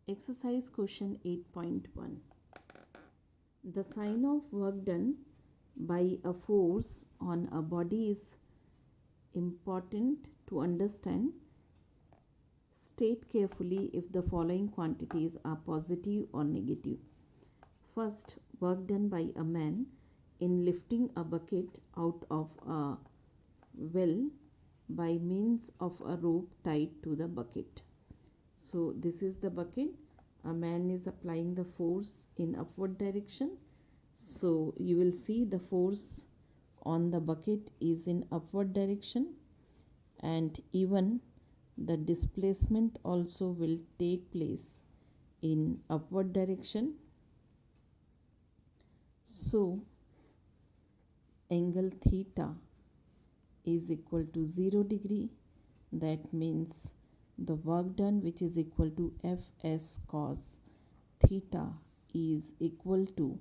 Exercise question 8.1. The sign of work done by a force on a body is important to understand. State carefully if the following quantities are positive or negative. First, work done by a man in lifting a bucket out of a well by means of a rope tied to the bucket. So this is the bucket. A man is applying the force in upward direction. So you will see the force on the bucket is in upward direction, and even the displacement also will take place in upward direction. So angle theta is equal to 0 degree. That means the work done, which is equal to Fs cos theta, is equal to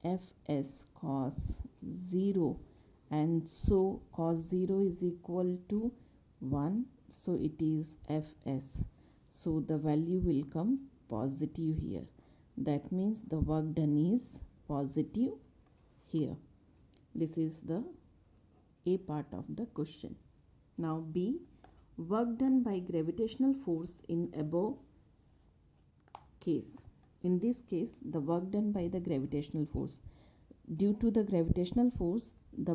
Fs cos 0, and so cos 0 is equal to 1, so it is Fs. So the value will come positive here. That means the work done is positive here. This is the A part of the question. Now B, work done by gravitational force in above case. In this case, the work done by the gravitational force. Due to the gravitational force, the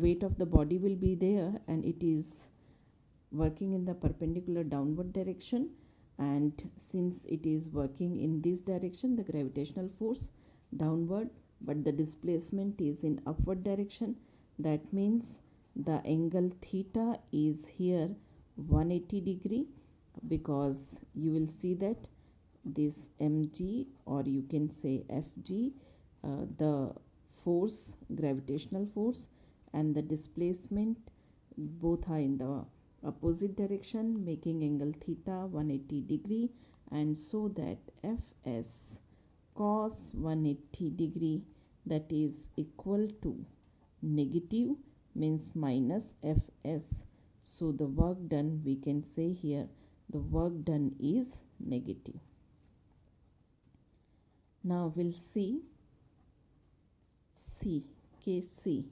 weight of the body will be there, and it is working in the perpendicular downward direction. And since it is working in this direction, the gravitational force downward, but the displacement is in upward direction. That means the angle theta is here 180 degree, because you will see that this mg, or you can say Fg, the force, gravitational force, and the displacement, both are in the opposite direction, making angle theta 180 degree, and so that Fs cos 180 degree, that is equal to negative, means minus Fs. So the work done, we can say here, the work done is negative. Now we'll see C, case C.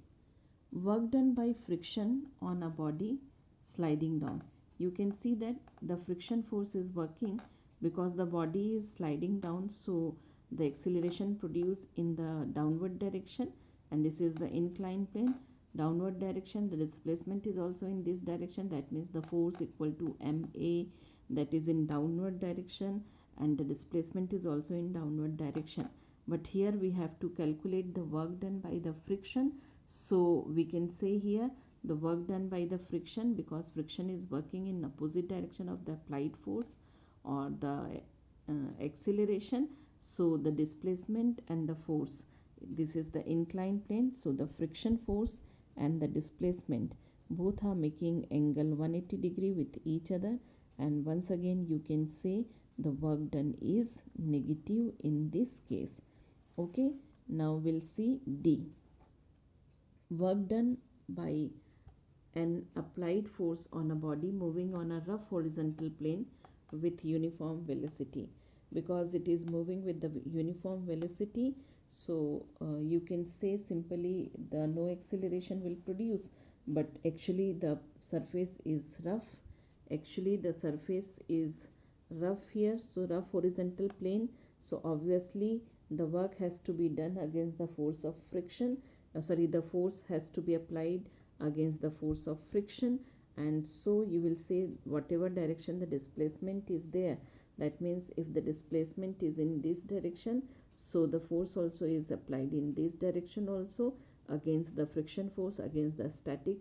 Work done by friction on a body sliding down. You can see that the friction force is working because the body is sliding down, so the acceleration produced in the downward direction, and this is the inclined plane, downward direction. The displacement is also in this direction. That means the force equal to ma, that is in downward direction, and the displacement is also in downward direction. But here we have to calculate the work done by the friction. So we can say here the work done by the friction, because friction is working in opposite direction of the applied force or the acceleration. So the displacement and the force, this is the inclined plane, so the friction force and the displacement both are making angle 180 degree with each other, and once again you can say the work done is negative in this case. Okay, now we'll see D. Work done by an applied force on a body moving on a rough horizontal plane with uniform velocity. Because it is moving with the uniform velocity, so you can say simply the no acceleration will produce, but actually the surface is rough. Actually the surface is rough here, so rough horizontal plane, so obviously the work has to be done against the force of friction. The force has to be applied against the force of friction, and so you will say whatever direction the displacement is there, that means if the displacement is in this direction, so the force also is applied in this direction also against the friction force, against the static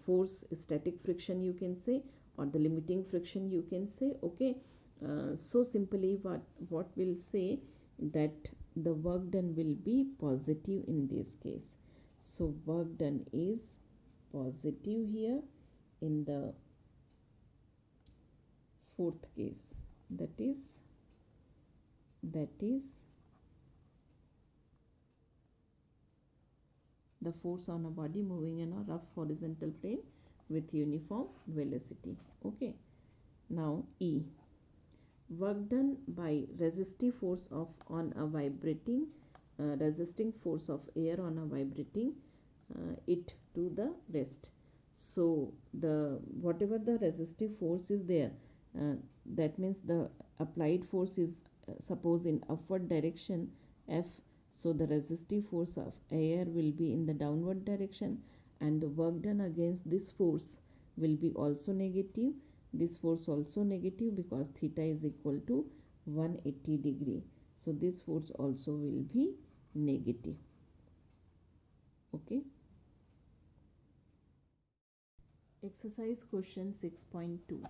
force, static friction you can say, or the limiting friction you can say. Okay, so simply what we'll say, that the work done will be positive in this case. So work done is positive here in the fourth case, that is the force on a body moving in a rough horizontal plane with uniform velocity. Okay, now E. work done by resistive force of on a vibrating resisting force of air on a vibrating it to the rest. So the whatever the resistive force is there, that means the applied force is suppose in upward direction F, so the resistive force of air will be in the downward direction, and the work done against this force will be also negative. This force also negative because theta is equal to 180 degree. So this force also will be negative. Okay. Exercise question 6.2.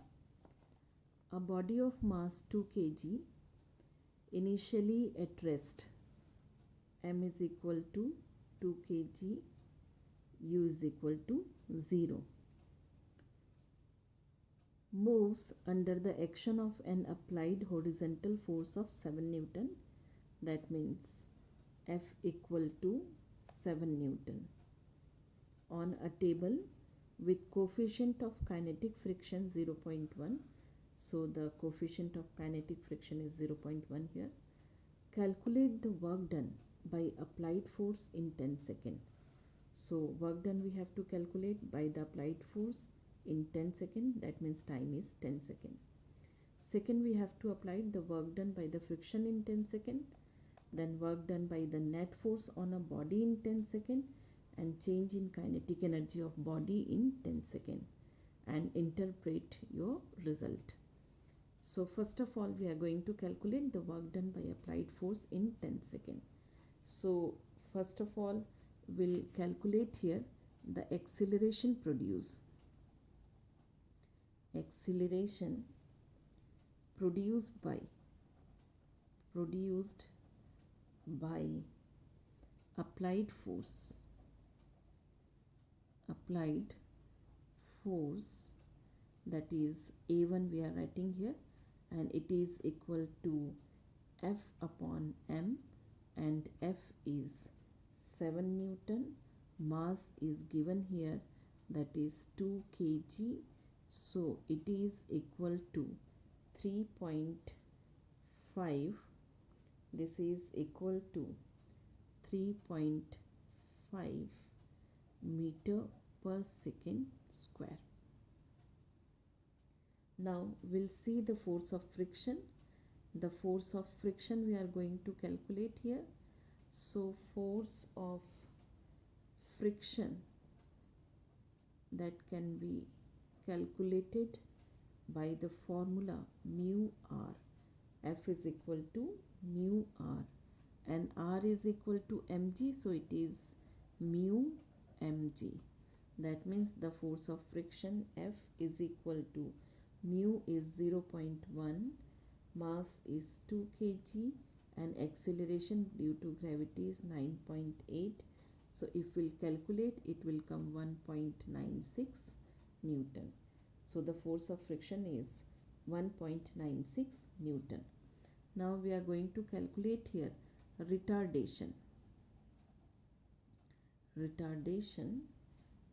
A body of mass 2 kg initially at rest, m is equal to 2 kg, u is equal to 0, moves under the action of an applied horizontal force of 7 Newton, that means F equal to 7 Newton, on a table with coefficient of kinetic friction 0.1. So the coefficient of kinetic friction is 0.1 here. Calculate the work done by applied force in 10 seconds. So work done we have to calculate by the applied force in 10 seconds, that means time is 10 seconds. Second, we have to apply the work done by the friction in 10 seconds, then work done by the net force on a body in 10 seconds, and change in kinetic energy of body in 10 seconds, and interpret your result. So first of all, we are going to calculate the work done by applied force in 10 seconds. So first of all, we'll calculate here the acceleration produced. Acceleration produced by applied force that is A1 we are writing here, and it is equal to F upon m, and F is 7 Newton. Mass is given here, that is 2 kg, so it is equal to 3.5. This is equal to 3.5 meter per second square. Now we'll see the force of friction. The force of friction we are going to calculate here. So force of friction that can be calculated by the formula mu r. F is equal to mu r, and r is equal to mg, so it is mu mg. That means the force of friction F is equal to mu is 0.1, mass is 2 kg, and acceleration due to gravity is 9.8. So if we'll calculate, it will come 1.96 Newton. So the force of friction is 1.96 Newton. Now we are going to calculate here retardation. Retardation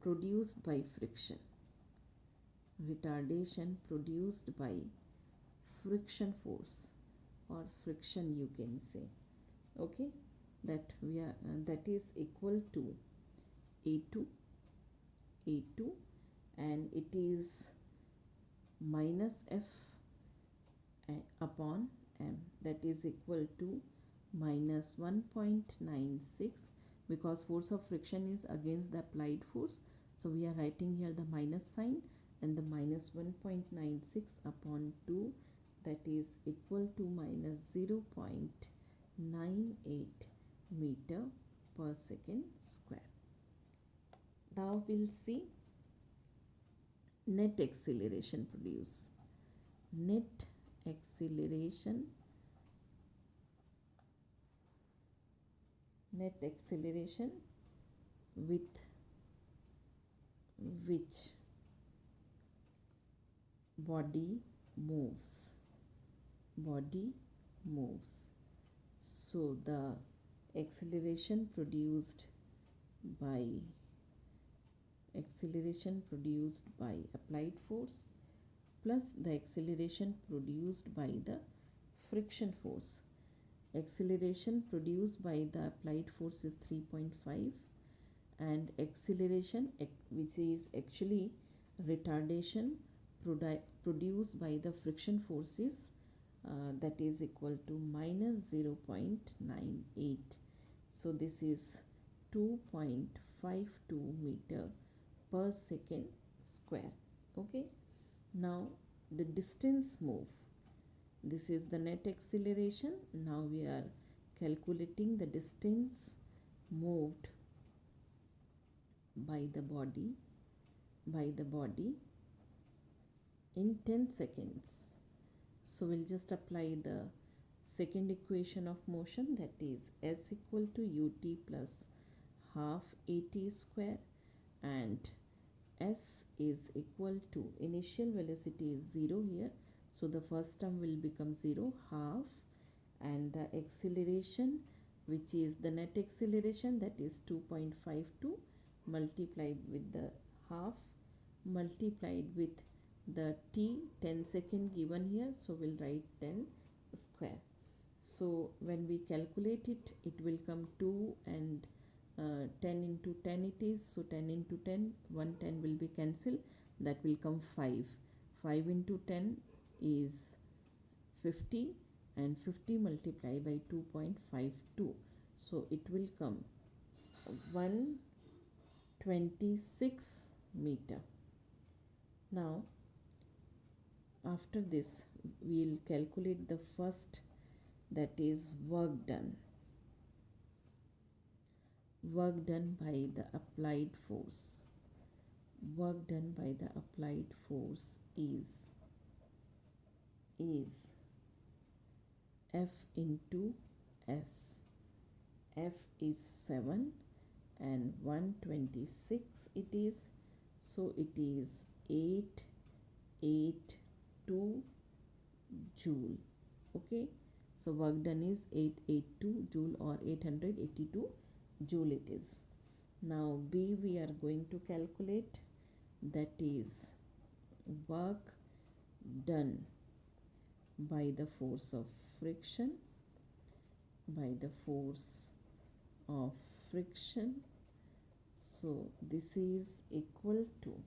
produced by friction. Retardation produced by friction force, or friction you can say. Okay, that we are that is equal to A2, and it is minus F upon m, that is equal to minus 1.96, because force of friction is against the applied force, so we are writing here the minus sign, and the minus 1.96 upon 2, that is equal to minus 0.98 meter per second square. Now we'll see net acceleration produced. Net acceleration with which body moves. So the acceleration produced by applied force plus the acceleration produced by the friction force. Acceleration produced by the applied force is 3.5, and acceleration which is actually retardation produced by the friction forces that is equal to minus 0.98. So this is 2.52 meter per second square. Okay, now the distance moved. This is the net acceleration. Now we are calculating the distance moved by the body in 10 seconds. So we'll just apply the second equation of motion, that is S equal to ut plus half at square, and S is equal to, initial velocity is 0 here, so the first term will become 0, half, and the acceleration which is the net acceleration, that is 2.52 multiplied with the half multiplied with the t 10 second given here, so we'll write 10 square. So when we calculate it, it will come 2 and 10 into 10 it is, so 10 into 10, 110 will be cancelled, that will come 5. 5 into 10 is 50, and 50 multiplied by 2.52, so it will come 126 meter. Now after this we will calculate the first, that is work done by the applied force. Work done by the applied force is F into S. F is 7 and 126 it is, so it is 882 joule. Okay, so work done is 882 joule or 882 joule it is. Now B we are going to calculate, that is work done by the force of friction, so this is equal to,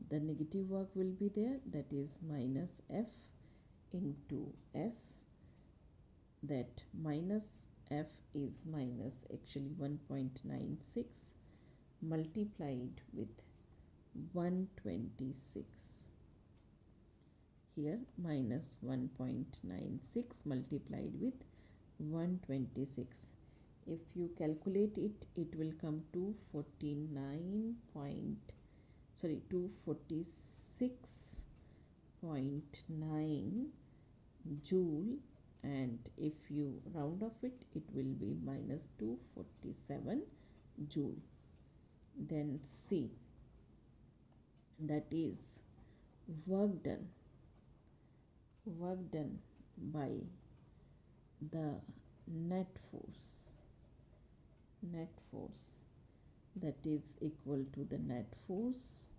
the negative work will be there, that is minus F into S, that minus F is minus actually 1.96 multiplied with 126, here minus 1.96 multiplied with 126. If you calculate it, it will come to 246.9 joule, and if you round off it, it will be minus 247 joule. Then C, that is work done by the net force, that is equal to the net force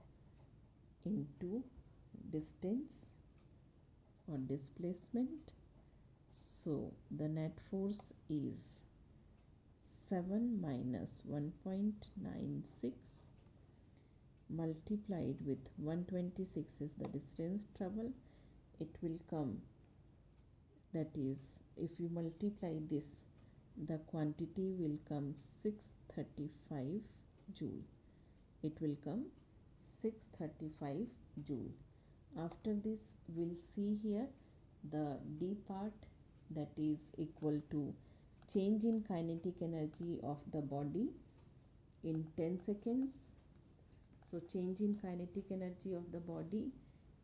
into distance or displacement. So the net force is 7 minus 1.96 multiplied with 126 is the distance traveled. It will come, that is, if you multiply this, the quantity will come 635 joule. It will come 635 joule. After this we'll see here the D part, that is equal to change in kinetic energy of the body in 10 seconds. So change in kinetic energy of the body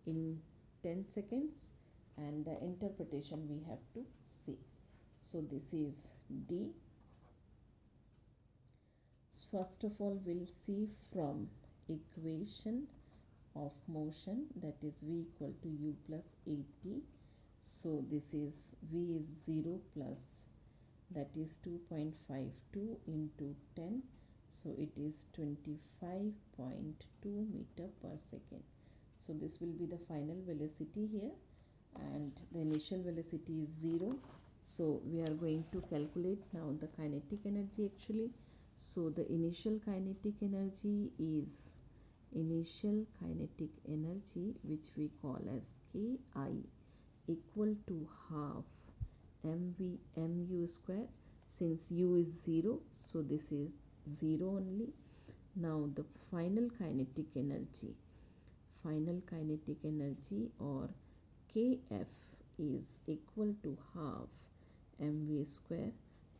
in 10 seconds, and the interpretation we have to see. So this is D. First of all we'll see from equation of motion, that is V equal to U plus AT. So this is V is 0 plus, that is 2.52 into 10, so it is 25.2 meter per second. So this will be the final velocity here. and the initial velocity is 0. So we are going to calculate now the kinetic energy actually. So the initial kinetic energy is which we call as Ki equal to half mu square. Since u is 0, so this is 0 only. Now the final kinetic energy or Kf is equal to half mv square.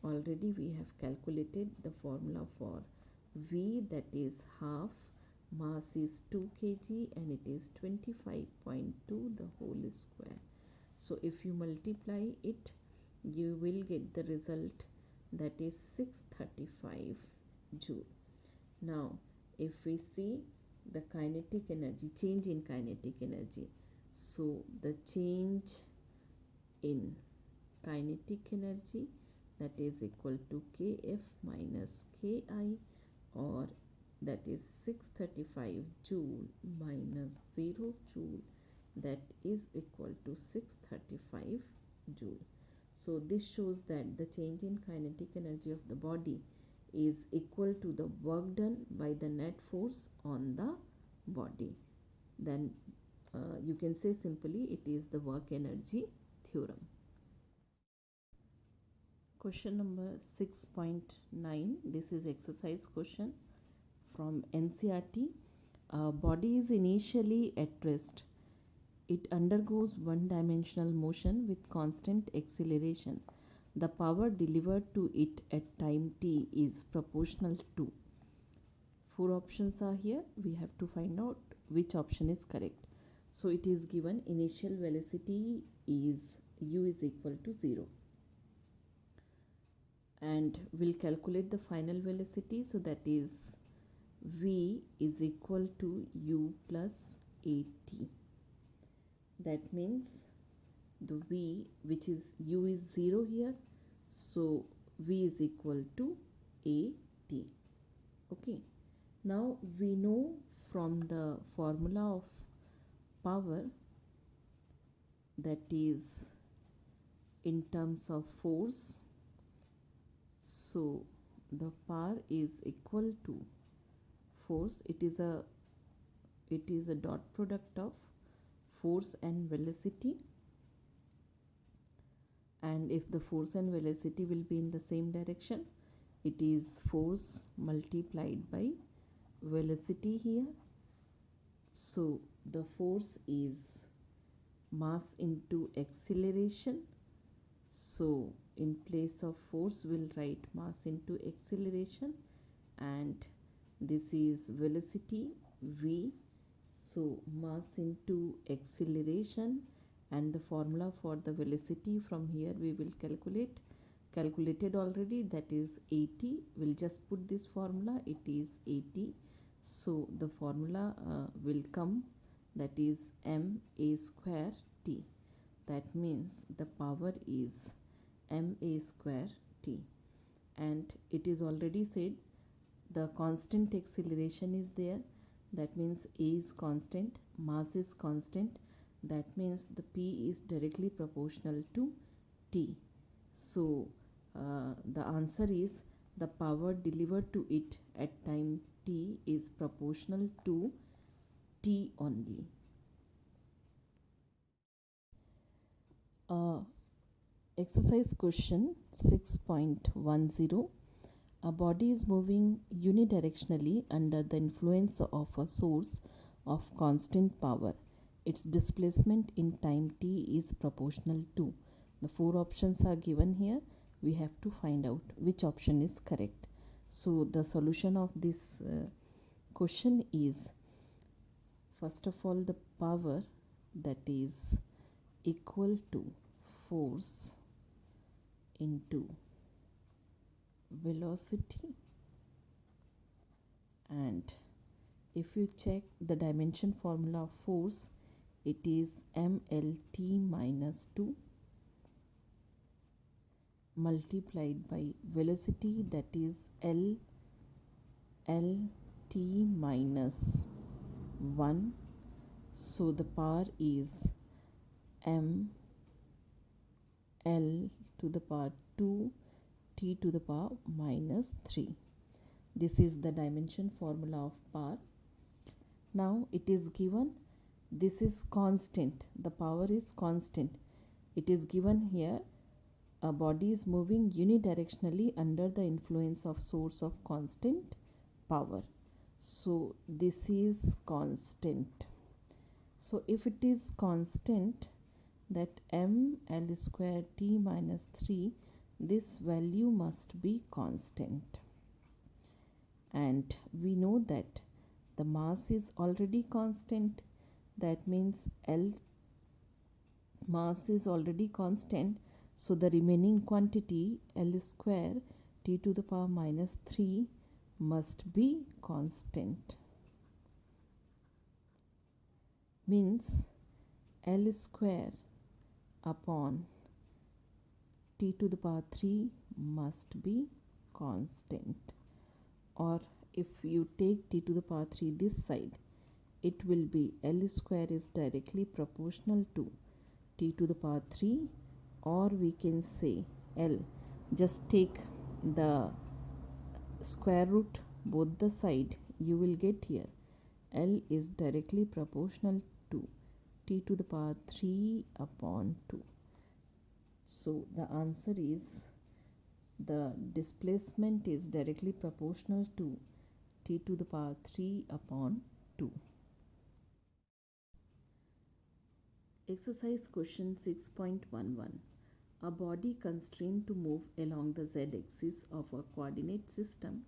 Already we have calculated the formula for V, that is half, mass is 2 kg and it is 25.2 the whole square. So if you multiply it, you will get the result, that is 635 joule. Now if we see the kinetic energy, change in kinetic energy, so the change in kinetic energy, that is equal to Kf minus Ki, or that is 635 joule minus 0 joule, that is equal to 635 joule. So this shows that the change in kinetic energy of the body is equal to the work done by the net force on the body. Then you can say simply it is the work energy theorem. Question number 6.9. This is exercise question from NCERT. Body is initially at rest. It undergoes one-dimensional motion with constant acceleration. The power delivered to it at time t is proportional to. 4 options are here. We have to find out which option is correct. So it is given initial velocity is u is equal to 0. And we'll calculate the final velocity. So that is v is equal to u plus at. That means the v, which is u is 0 here, so v is equal to at. Okay, now we know from the formula of power, that is in terms of force, so the power is equal to force. It is a dot product of force and velocity, and if the force and velocity will be in the same direction, it is force multiplied by velocity here. So the force is mass into acceleration. So in place of force we'll write mass into acceleration, and this is velocity v. So mass into acceleration, and the formula for the velocity from here we will calculated already, that is 80. We'll just put this formula, it is 80. So the formula will come, that is ma square t. That means the power is ma square t, and it is already said the constant acceleration is there. That means a is constant, mass is constant. That means the p is directly proportional to t. So the answer is the power delivered to it at time t is proportional to t only. Exercise question 6.10. A body is moving unidirectionally under the influence of a source of constant power. Its displacement in time t is proportional to. The 4 options are given here. We have to find out which option is correct. So the solution of this question is, first of all, the power, that is equal to force into velocity, and if you check the dimension formula of force, it is mlt minus 2 multiplied by velocity, that is lt minus 1. So the power is m L to the power 2 t to the power minus 3. This is the dimension formula of power. Now it is given, this is constant, the power is constant. It is given here, a body is moving unidirectionally under the influence of source of constant power. So this is constant. So if it is constant, that m L square t minus 3, this value must be constant. And we know that the mass is already constant. That means L mass is already constant. So the remaining quantity L square t to the power minus 3 must be constant. Means L square upon t to the power 3 must be constant. Or if you take t to the power 3 this side, it will be L square is directly proportional to t to the power 3, or we can say L. Just take the square root both the side, you will get here L is directly proportional to t to the power 3 upon 2. So the answer is, the displacement is directly proportional to t to the power 3 upon 2. Exercise question 6.11. A body constrained to move along the z-axis of a coordinate system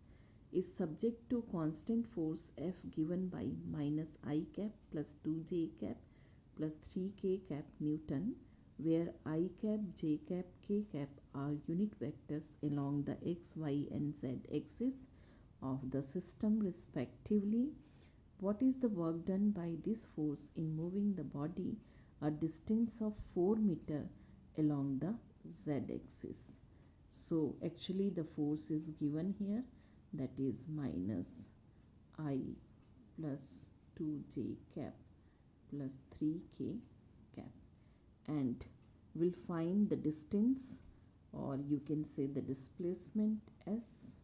is subject to constant force F given by minus I cap plus 2j cap plus 3k cap Newton, where I cap, j cap, k cap are unit vectors along the x, y and z axis of the system respectively. What is the work done by this force in moving the body a distance of 4 meter along the z-axis? So actually the force is given here, that is minus I plus 2j cap plus 3k cap, and we'll find the distance, or you can say the displacement S.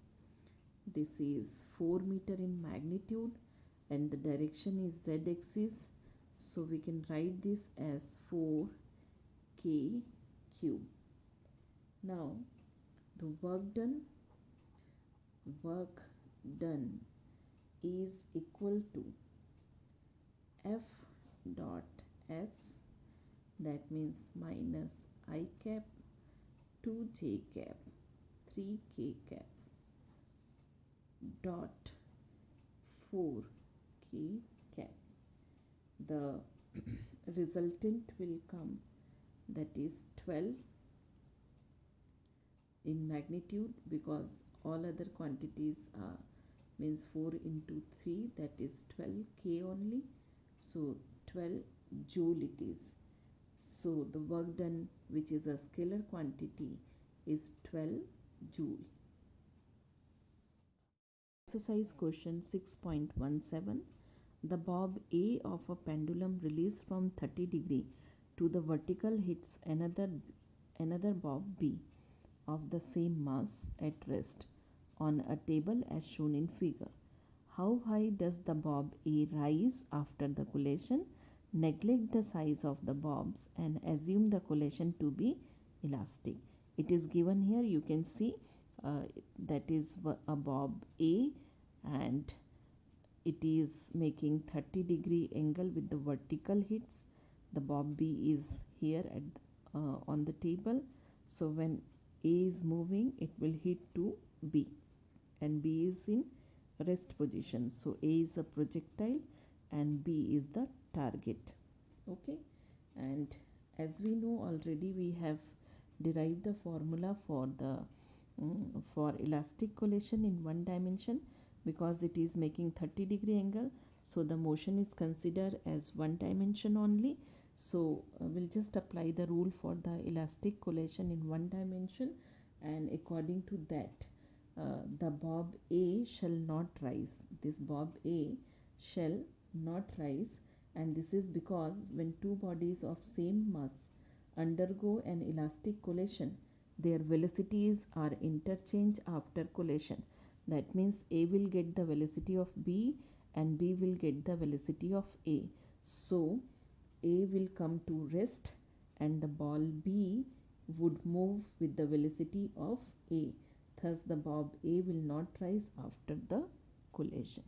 This is 4 meter in magnitude and the direction is z-axis, so we can write this as 4k cube. Now the work done is equal to F dot S, that means minus I cap 2j cap 3k cap dot 4k cap. The resultant will come, that is 12 in magnitude, because all other quantities means 4 into 3, that is 12k only, so 12 joule it is. So the work done, which is a scalar quantity, is 12 joule. Exercise question 6.17. The bob A of a pendulum released from 30 degree to the vertical hits another bob B of the same mass at rest on a table as shown in figure. How high does the bob A rise after the collation? Neglect the size of the bobs and assume the collation to be elastic. It is given here, you can see that is a bob A, and it is making 30 degree angle with the vertical hits. The bob B is here at on the table, so when A is moving, it will hit to B, and B is in rest position. So A is a projectile and B is the target. Okay, and as we know already, we have derived the formula for the for elastic collation in one dimension, because it is making 30 degree angle, so the motion is considered as one dimension only. So we'll just apply the rule for the elastic collation in one dimension, and according to that the bob A shall not rise. This bob A shall not rise and this is because when two bodies of same mass undergo an elastic collision, their velocities are interchanged after collision. That means A will get the velocity of B and B will get the velocity of A. So A will come to rest and the ball B would move with the velocity of A. Thus the bob A will not rise after the collision.